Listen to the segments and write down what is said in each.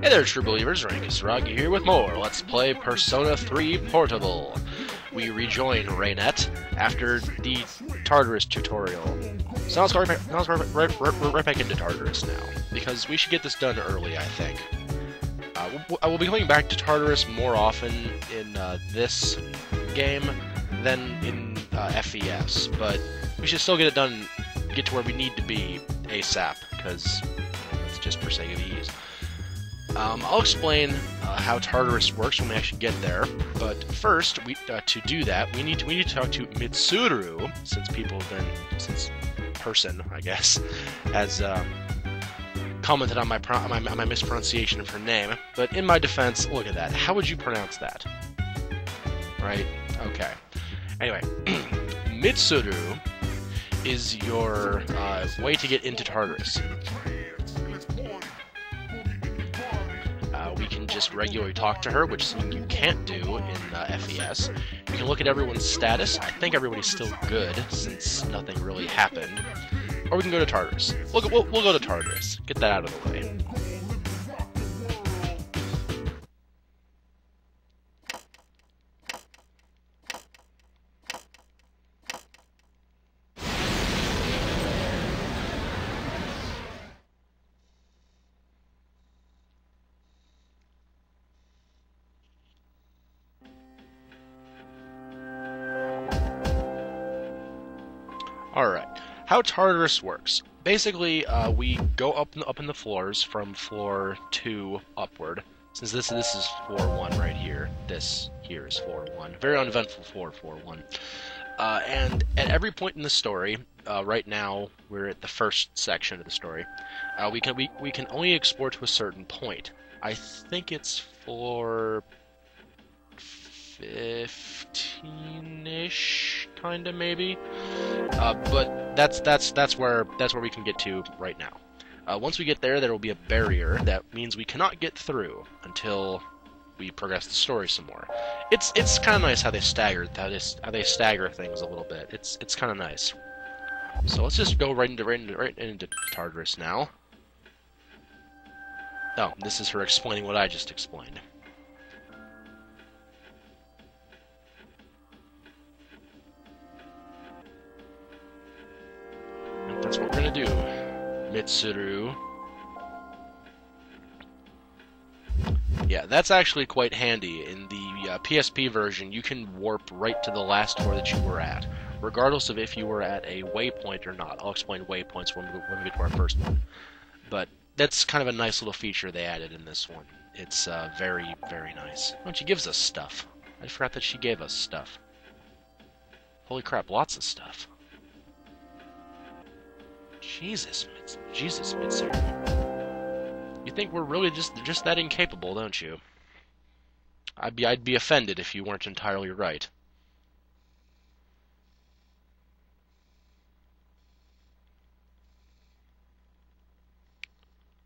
Hey there, true believers, Rankus Roggy here with more Let's Play Persona 3 Portable. We rejoin Raynette after the Tartarus tutorial. So let's go right back into Tartarus now, because we should get this done early, I think. I will be coming back to Tartarus more often in this game than in FES, but we should still get it done, get to where we need to be ASAP, because it's just for sake of ease. I'll explain how Tartarus works when we actually get there, but first, to do that, we need to talk to Mitsuru, since person, I guess, has commented on my mispronunciation of her name. But in my defense, look at that. How would you pronounce that? Right? Okay. Anyway, Mitsuru is your way to get into Tartarus. We can just regularly talk to her, which is something you can't do in FES. You can look at everyone's status. I think everybody's still good, since nothing really happened. Or we can go to Tartarus. We'll go to Tartarus. Get that out of the way. Alright, how Tartarus works. Basically, we go up in the floors from floor 2 upward. Since this is floor 1 right here. This here is floor 1. Very uneventful floor 1. And at every point in the story, right now we're at the first section of the story, we can only explore to a certain point. I think it's floor 15-ish, kinda, maybe. But that's where we can get to right now. Once we get there, there will be a barrier that means we cannot get through until we progress the story some more. It's kind of nice how they stagger things a little bit. It's kind of nice. So let's just go right into Tartarus now. Oh, this is her explaining what I just explained. That's what we're gonna do, Mitsuru. Yeah, that's actually quite handy. In the PSP version, you can warp right to the last floor that you were at, regardless of if you were at a waypoint or not. I'll explain waypoints when we get to our first one. But that's kind of a nice little feature they added in this one. It's very, very nice. Oh, she gives us stuff. I forgot that she gave us stuff. Holy crap, lots of stuff. Jesus, Mitsuru. You think we're really just that incapable, don't you? I'd be offended if you weren't entirely right.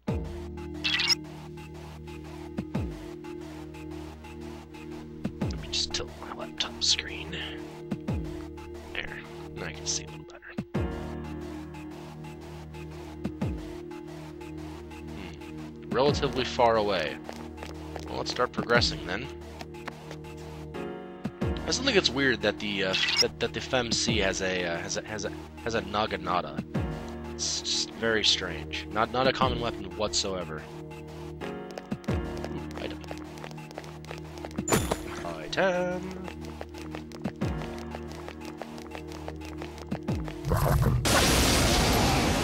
Let me just tilt my laptop screen. There, now I can see a little better. Relatively far away. Well, let's start progressing then. I still think it's weird that the FemC has a Naginata. It's just very strange. Not a common weapon whatsoever. Item.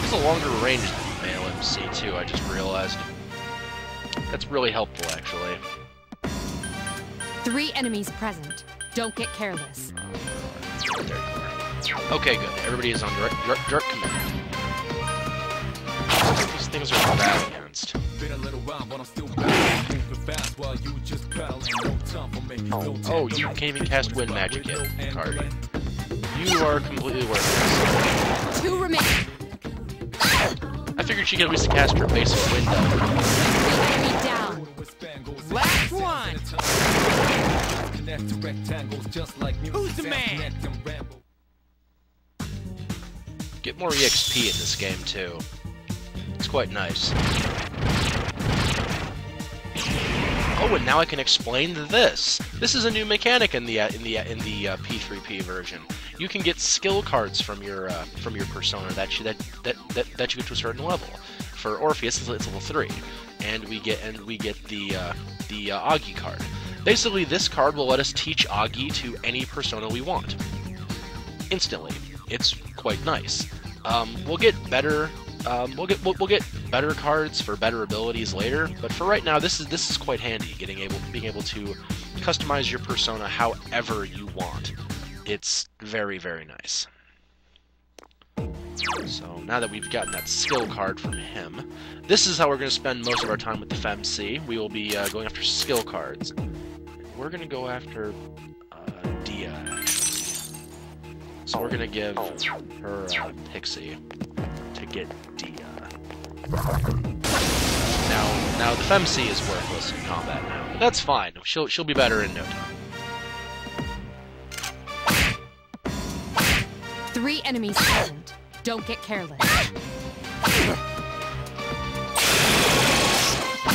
It's a longer range than the male MC too. I just realized. That's really helpful, actually. 3 enemies present. Don't get careless. Okay, good. Everybody is on direct command. These things are bad against. Oh, you can't even cast Wind Magic yet, card. You are completely worthless. 2 remain. I figured she could at least cast her basic wind Enemy down. Last one. Who's the man? Get more EXP in this game too. It's quite nice. Oh, and now I can explain this. This is a new mechanic in the P3P version. You can get skill cards from your persona that you get to a certain level. For Orpheus, it's level 3, and we get the Augie card. Basically, this card will let us teach Augie to any persona we want instantly. It's quite nice. We'll get better. We'll get better cards for better abilities later, but for right now, this is quite handy. Being able to customize your persona however you want. It's very, very nice. So now that we've gotten that skill card from him, this is how we're going to spend most of our time with the FemC. We will be going after skill cards. We're going to go after Dia, actually. So we're going to give her Pixie to get Dia. Now the FemC is worthless in combat now, but that's fine. She'll be better in no time. 3 enemies present. Don't get careless.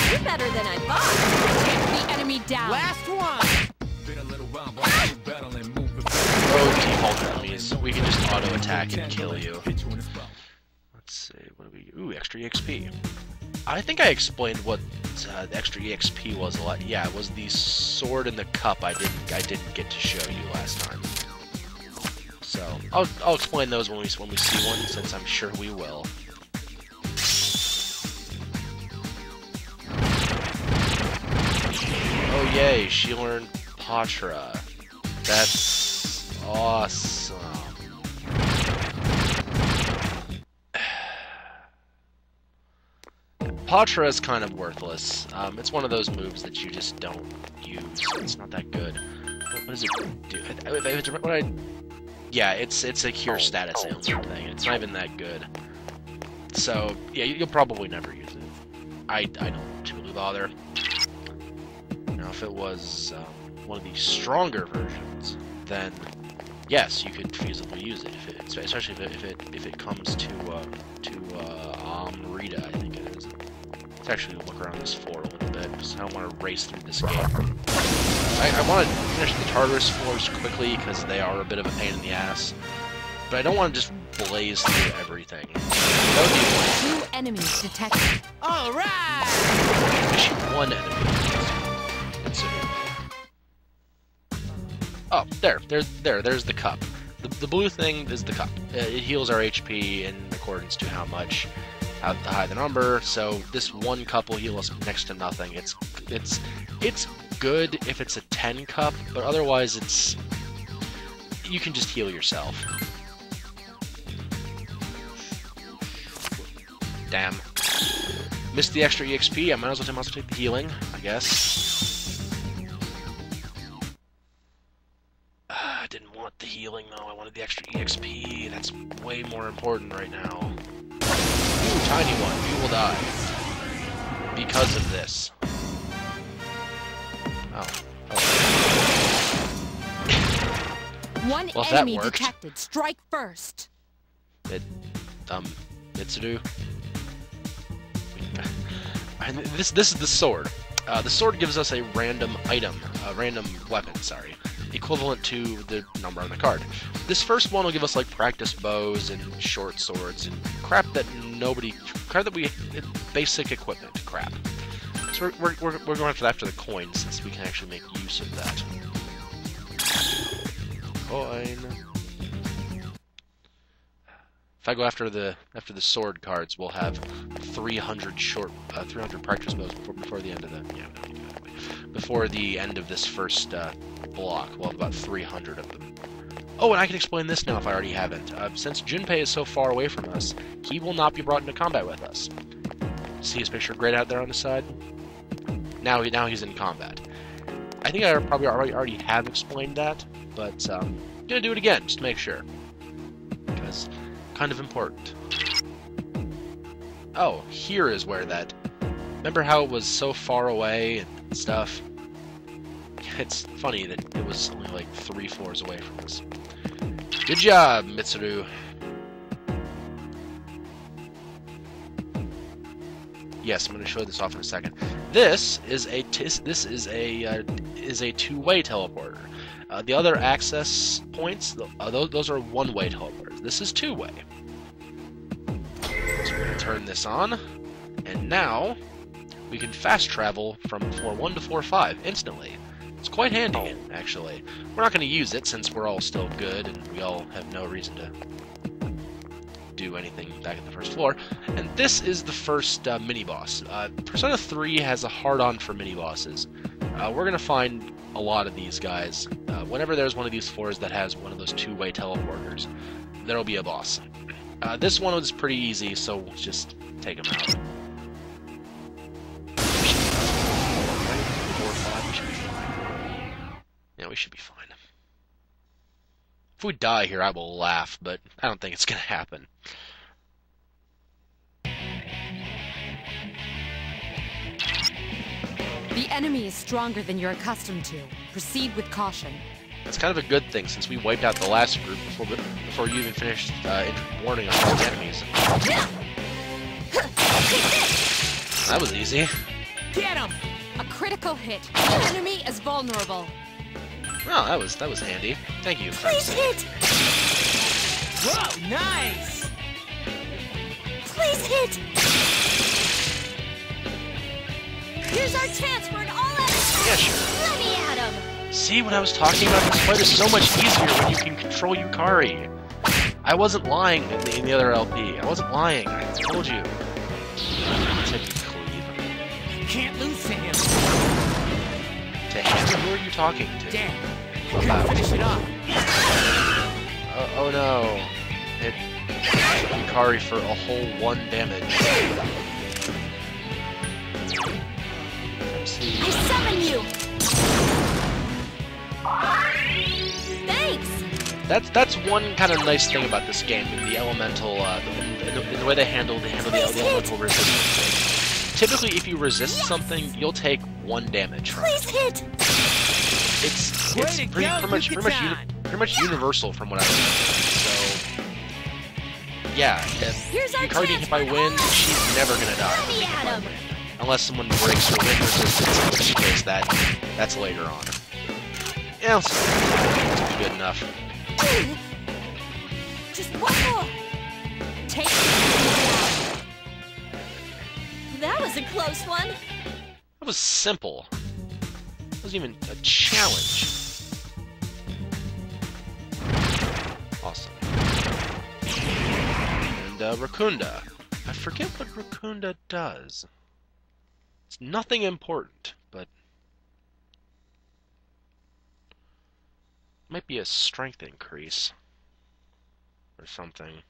You're better than I thought. Take the enemy down. Last one. Oh, default enemies. We can just auto attack and kill you. Let's see. What do we? Ooh, extra EXP. I think I explained what extra EXP was a lot. Yeah, it was the sword and the cup. I didn't get to show you last time. So I'll explain those when we see one, since I'm sure we will. Oh yay, she learned Patra. That's awesome. Patra is kind of worthless. It's one of those moves that you just don't use. It's not that good. What does it do? Yeah, it's a cure status ailment thing. It's not even that good. So yeah, you'll probably never use it. I don't truly bother. Now, if it was one of the stronger versions, then yes, you could feasibly use it. Especially if it comes to Rita, I think it is. Let's actually look around this floor a little bit, because I don't want to race through this game. I want to finish the Tartarus floors quickly, because they are a bit of a pain in the ass. But I don't want to just blaze through everything. That would be 2 enemies detected. All right. actually 1 enemy. Let's see. Oh, there's the cup. The blue thing is the cup. It heals our HP in accordance to how high the number. So this 1 cup will heal us next to nothing. It's good if it's a 10 cup, but otherwise you can just heal yourself. Damn. Missed the extra EXP. I might as well take the healing, I guess. I didn't want the healing though. I wanted the extra EXP. That's way more important right now. Ooh, tiny one. You will die. Because of this. Oh. One well, enemy detected. Strike first. Mitsuru. This is the sword. The sword gives us a random item, a random weapon, sorry, equivalent to the number on the card. This first one will give us like practice bows and short swords and crap that basic equipment crap. So we're going after the coin, since we can actually make use of that. Coin. If I go after the sword cards, we'll have 300 practice bows before the end of before the end of this first block. We'll have about 300 of them. Oh, and I can explain this now if I already haven't. Since Junpei is so far away from us, he will not be brought into combat with us. See his picture grayed out there on the side? Now he's in combat. I think I probably already have explained that, but I'm gonna do it again just to make sure, because kind of important. Oh, here is where that. Remember how it was so far away and stuff? It's funny that it was only like 3 floors away from us. Good job, Mitsuru. Yes, I'm going to show this off in a second. This is a two-way teleporter. The other access points, those are one-way teleporters. This is two-way. So we're gonna turn this on, and now we can fast travel from floor 1 to floor 5 instantly. It's quite handy, actually. We're not going to use it since we're all still good and we all have no reason to do anything back at the first floor. And this is the first mini-boss. Persona 3 has a hard-on for mini-bosses. We're going to find a lot of these guys. Whenever there's one of these floors that has one of those two-way teleporters, there'll be a boss. This one was pretty easy, so we'll just take him out. Yeah, we should be fine. If we die here, I will laugh, but I don't think it's gonna happen. The enemy is stronger than you're accustomed to. Proceed with caution. That's kind of a good thing, since we wiped out the last group before you even finished warning us all the enemies. That was easy. Get him! A critical hit. The enemy is vulnerable. Oh, that was handy. Thank you. Please hit! Whoa, nice! Please hit! Here's our chance for an all-out attack! Yeah, sure. Let me at him! See what I was talking about? This fight is so much easier when you can control Yukari. I wasn't lying in the other LP. I wasn't lying. I told you. Can't lose to him. To him? Who are you talking to? Damn. Couldn't finish it off. Oh no. Hit Yukari for a whole 1 damage. Let's see. I summon you! Thanks! That's one kind of nice thing about this game, the elemental, the way they handle the elemental resistance. Typically, if you resist something, you'll take 1 damage from it. Please hit! It's pretty much universal from what I remember. So, yeah, if Yukari gets hit by wind, she's never gonna die. Let me at him! Unless someone breaks her wind resistance, in which case that's later on. Yeah, it's good enough. Just one more! Take it! That was a close one! That was simple. It wasn't even a challenge. Awesome. And Rakunda. I forget what Rakunda does. It's nothing important, but might be a strength increase or something.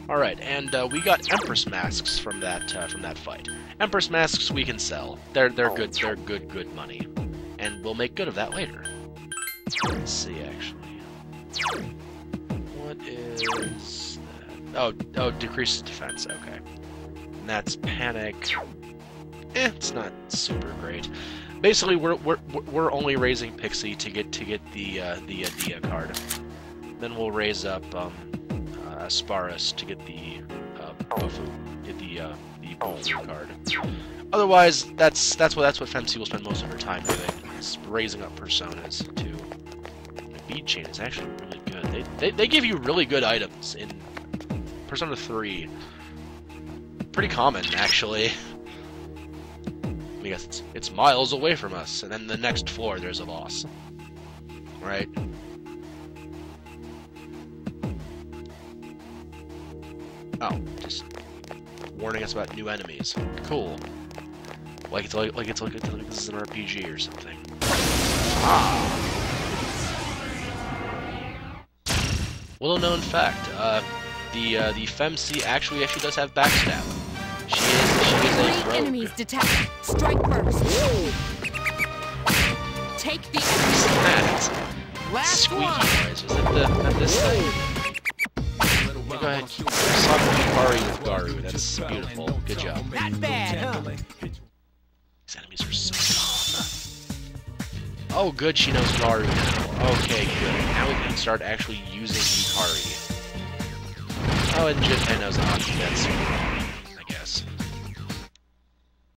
Alright, and we got Empress masks from that fight. Empress masks we can sell. They're good money. And we'll make good of that later. Let's see actually. What is that? Oh, decreases defense, okay. And that's panic. It's not super great. Basically we're only raising Pixie to get the Dia card. Then we'll raise up Asparus to get the Bofu, get the Bofu card. Otherwise, that's what Femsi will spend most of her time doing. Is raising up personas to. The bead chain is actually really good. They give you really good items in Persona 3. Pretty common, actually. Because it's miles away from us, and then the next floor there's a boss. Right? Oh, just warning us about new enemies. Cool. Like this is an RPG or something. Ah. Little known fact, the Femsi actually does have backstab. She is a rogue. Enemies detected. Strike first. Take the That Last squeaky one. noise. Was that this thing? Go ahead. Suck Yukari with Garu. That's beautiful. Good job. Not bad, huh? These enemies are so dumb. Oh, good. She knows Garu now. Okay, good. Now we can start actually using Yukari. Oh, and Jinpei knows Aki. That's